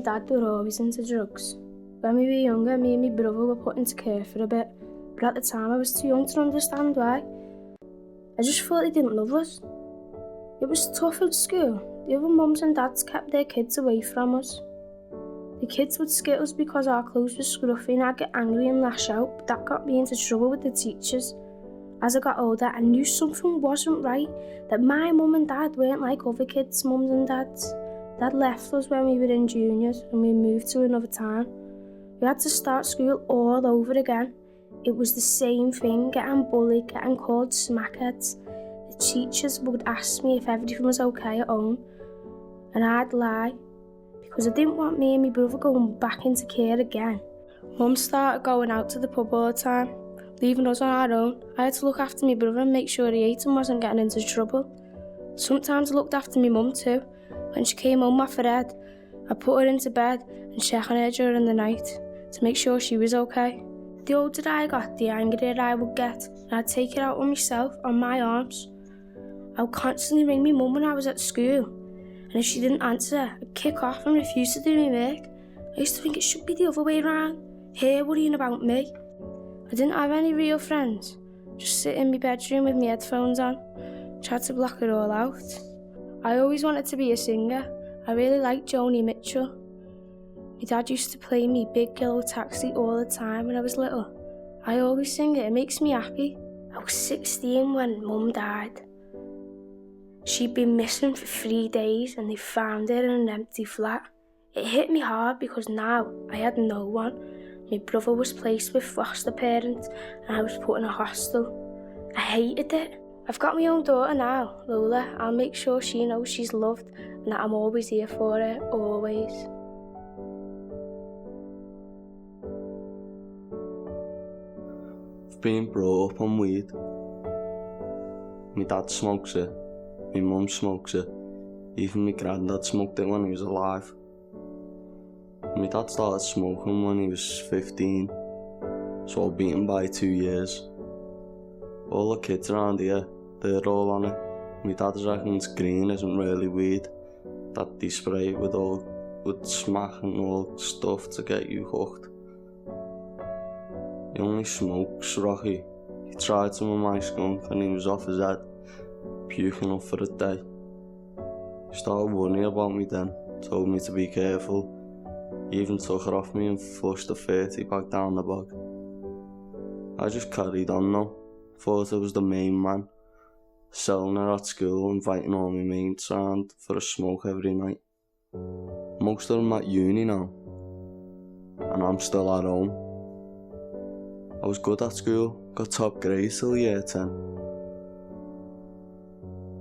and Dad were always into drugs. When we were younger, me and my brother were put into care for a bit, but at the time I was too young to understand why. I just thought they didn't love us. It was tough at school. The other mums and dads kept their kids away from us. The kids would skit us because our clothes were scruffy and I'd get angry and lash out, but that got me into trouble with the teachers. As I got older, I knew something wasn't right, that my mum and dad weren't like other kids' mums and dads. Dad left us when we were in juniors and we moved to another town. We had to start school all over again. It was the same thing, getting bullied, getting called smackheads. The teachers would ask me if everything was okay at home, and I'd lie, because I didn't want me and my brother going back into care again. Mum started going out to the pub all the time, leaving us on our own. I had to look after my brother and make sure he ate and wasn't getting into trouble. Sometimes I looked after my mum too. When she came home off her head, I put her into bed and check on her during the night to make sure she was okay. The older I got, the angrier I would get, and I'd take it out on myself, on my arms. I would constantly ring my mum when I was at school, and if she didn't answer, I'd kick off and refuse to do my work. I used to think it should be the other way around, her worrying about me. I didn't have any real friends, just sit in my bedroom with my headphones on, tried to block it all out. I always wanted to be a singer. I really liked Joni Mitchell. My dad used to play me Big Yellow Taxi all the time when I was little. I always sing it makes me happy. I was 16 when Mum died. She'd been missing for 3 days and they found her in an empty flat. It hit me hard because now I had no one. My brother was placed with foster parents and I was put in a hostel. I hated it. I've got my own daughter now, Lola. I'll make sure she knows she's loved and that I'm always here for her, always. I've been brought up on weed. My dad smokes it, my mum smokes it, even my granddad smoked it when he was alive. My dad started smoking when he was 15, so I beat him by 2 years. All the kids around here, they're all on it. My dad reckons green isn't really weed, that they spray with smack and all stuff to get you hooked. He only smokes Rocky. He tried some of my skunk and he was off his head, puking up for a day. He started worrying about me then, told me to be careful. He even took her off me and flushed the 30 back down the bog. I just carried on though, thought I was the main man, selling her at school, inviting all my mates around for a smoke every night. Most of them at uni now, and I'm still at home. I was good at school, got top grades till year 10.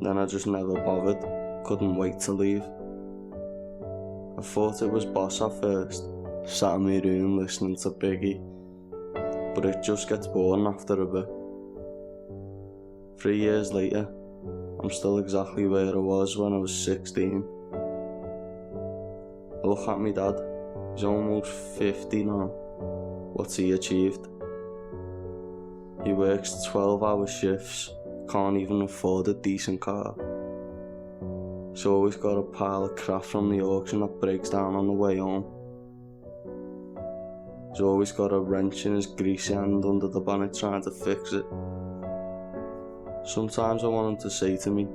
Then I just never bothered, couldn't wait to leave. I thought it was boss at first, sat in my room listening to Biggie, but it just gets boring after a bit. 3 years later, I'm still exactly where I was when I was 16. I look at my dad, he's almost 50 now. What's he achieved? He works 12-hour shifts, can't even afford a decent car. He's always got a pile of crap from the auction that breaks down on the way home. He's always got a wrench in his greasy hand under the bonnet trying to fix it. Sometimes I want him to say to me,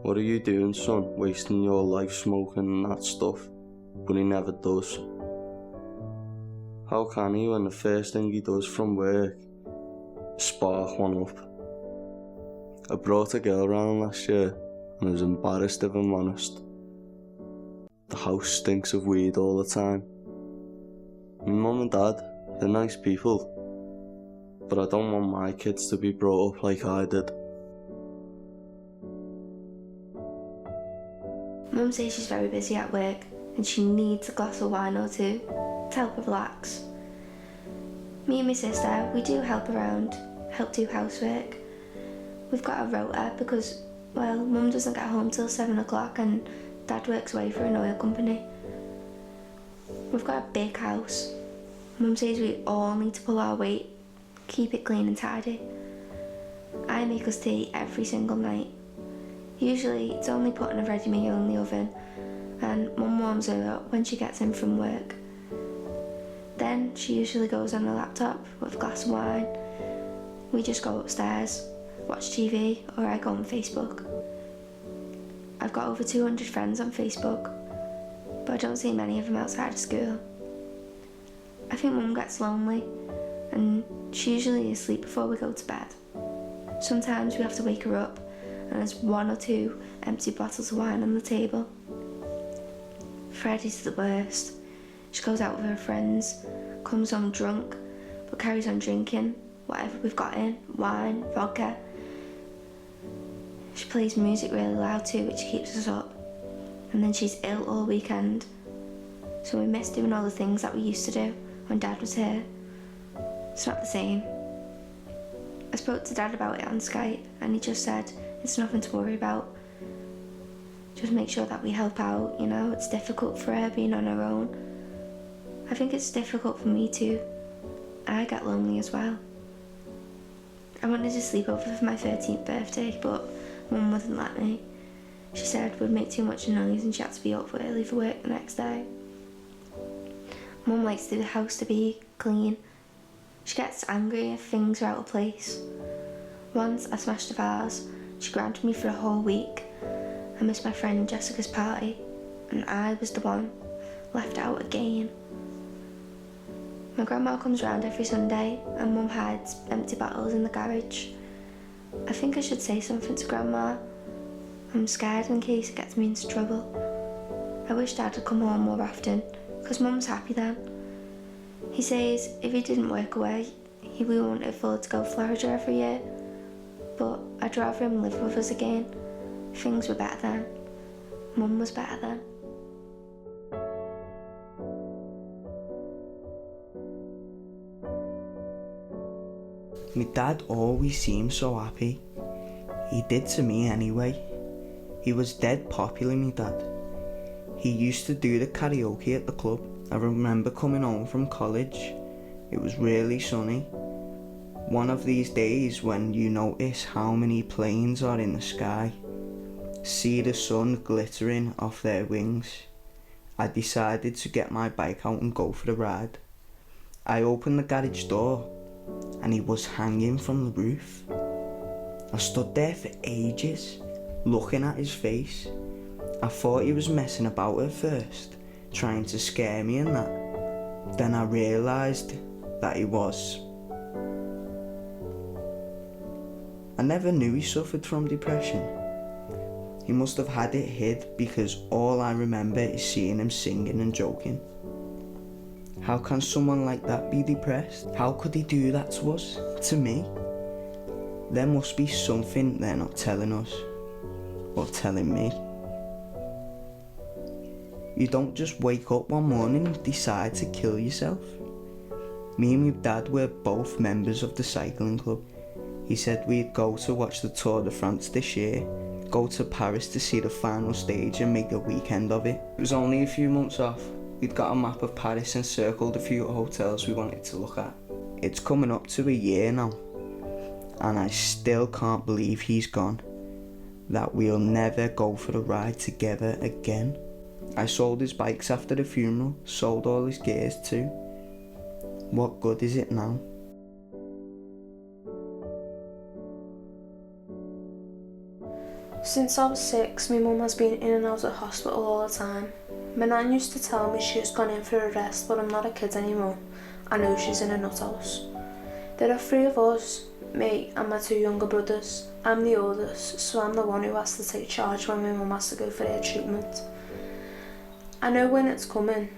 "What are you doing, son, wasting your life smoking and that stuff?" But he never does. How can he when the first thing he does from work is spark one up? I brought a girl round last year and I was embarrassed if I'm honest. The house stinks of weed all the time. My mum and dad, they're nice people, but I don't want my kids to be brought up like I did. Mum says she's very busy at work and she needs a glass of wine or two to help her relax. Me and my sister, we do help around, help do housework. We've got a rota because, well, Mum doesn't get home till 7 o'clock and Dad works away for an oil company. We've got a big house. Mum says we all need to pull our weight, keep it clean and tidy. I make us tea every single night. Usually it's only putting a ready meal in the oven and Mum warms her up when she gets in from work. Then she usually goes on her laptop with a glass of wine. We just go upstairs, watch TV, or I go on Facebook. I've got over 200 friends on Facebook, but I don't see many of them outside of school. I think Mum gets lonely, and she usually is asleep before we go to bed. Sometimes we have to wake her up, and there's 1 or 2 empty bottles of wine on the table. Freddie's the worst. She goes out with her friends, comes home drunk, but carries on drinking whatever we've got in, wine, vodka. She plays music really loud too, which keeps us up. And then she's ill all weekend. So we miss doing all the things that we used to do when Dad was here. It's not the same. I spoke to Dad about it on Skype, and he just said it's nothing to worry about. Just make sure that we help out, you know, it's difficult for her being on her own. I think it's difficult for me too. I get lonely as well. I wanted to sleep over for my 13th birthday, but Mum wouldn't let me. She said we'd make too much noise and she had to be up early for work the next day. Mum likes the house to be clean. She gets angry if things are out of place. Once I smashed a vase, she grounded me for a whole week. I missed my friend Jessica's party, and I was the one left out again. My grandma comes round every Sunday, and Mum hides empty bottles in the garage. I think I should say something to Grandma. I'm scared in case it gets me into trouble. I wish Dad would come home more often, because Mum's happy then. He says if he didn't work away, he wouldn't afford to go to Florida every year. But I'd rather him live with us again. Things were better then. Mum was better then. My dad always seemed so happy. He did to me anyway. He was dead popular, my dad. He used to do the karaoke at the club. I remember coming home from college. It was really sunny. One of these days when you notice how many planes are in the sky, see the sun glittering off their wings, I decided to get my bike out and go for a ride. I opened the garage door and he was hanging from the roof. I stood there for ages, looking at his face. I thought he was messing about at first, trying to scare me and that. Then I realised that he was. I never knew he suffered from depression. He must have had it hid because all I remember is seeing him singing and joking. How can someone like that be depressed? How could he do that to us? To me? There must be something they're not telling us, or telling me. You don't just wake up one morning and decide to kill yourself. Me and my dad were both members of the cycling club. He said we'd go to watch the Tour de France this year, go to Paris to see the final stage and make a weekend of it. It was only a few months off. We'd got a map of Paris and circled a few hotels we wanted to look at. It's coming up to a year now, and I still can't believe he's gone. That we'll never go for a ride together again. I sold his bikes after the funeral, sold all his gears too. What good is it now? Since I was 6, my mum has been in and out of hospital all the time. My nan used to tell me she has gone in for a rest, but I'm not a kid anymore. I know she's in a nut house. There are 3 of us, me and my 2 younger brothers. I'm the oldest, so I'm the one who has to take charge when my mum has to go for her treatment. I know when it's coming.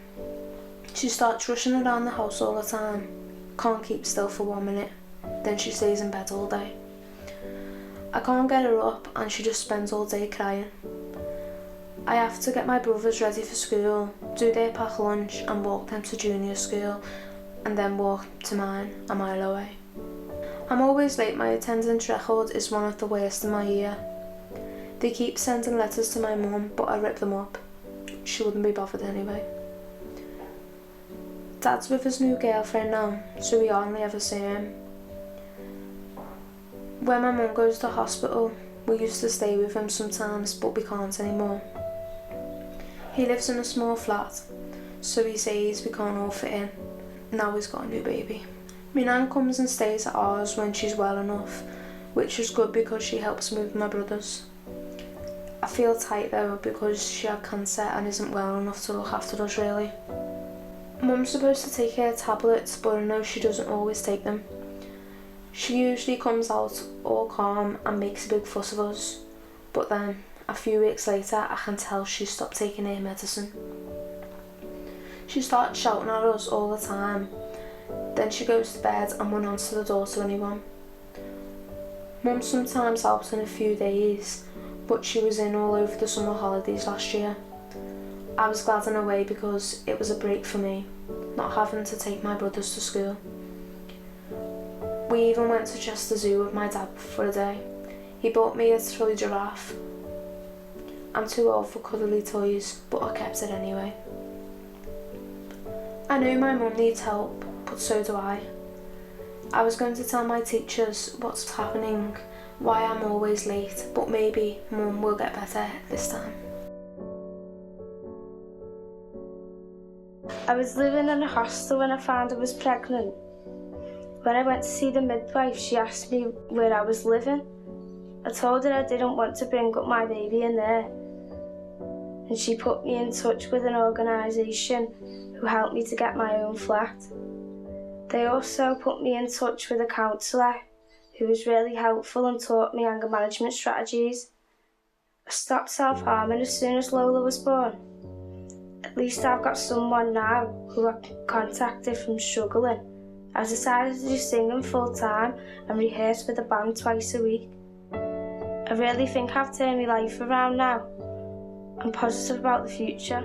She starts rushing around the house all the time. Can't keep still for 1 minute. Then she stays in bed all day. I can't get her up and she just spends all day crying. I have to get my brothers ready for school, do their packed lunch and walk them to junior school and then walk to mine a mile away. I'm always late. My attendance record is one of the worst in my year. They keep sending letters to my mum, but I rip them up. She wouldn't be bothered anyway. Dad's with his new girlfriend now, so we hardly ever see him. When my mum goes to hospital, we used to stay with him sometimes, but we can't anymore. He lives in a small flat, so he says we can't all fit in. Now he's got a new baby. My nan comes and stays at ours when she's well enough, which is good because she helps me with my brothers. I feel tight though because she had cancer and isn't well enough to look after us really. Mum's supposed to take her tablets, but I know she doesn't always take them. She usually comes out all calm and makes a big fuss of us, but then a few weeks later I can tell she's stopped taking her medicine. She starts shouting at us all the time, then she goes to bed and won't answer the door to anyone. Mum sometimes helps in a few days, but she was in all over the summer holidays last year. I was glad in a way because it was a break for me, not having to take my brothers to school. We even went to Chester Zoo with my dad for a day. He bought me a toy giraffe. I'm too old for cuddly toys, but I kept it anyway. I know my mum needs help, but so do I. I was going to tell my teachers what's happening, why I'm always late, but maybe Mum will get better this time. I was living in a hostel when I found I was pregnant. When I went to see the midwife, she asked me where I was living. I told her I didn't want to bring up my baby in there. And she put me in touch with an organisation who helped me to get my own flat. They also put me in touch with a counsellor who was really helpful and taught me anger management strategies. I stopped self-harming as soon as Lola was born. At least I've got someone now who I can contact if I'm struggling. I've decided to do singing full time and rehearse with a band twice a week. I really think I've turned my life around now. I'm positive about the future.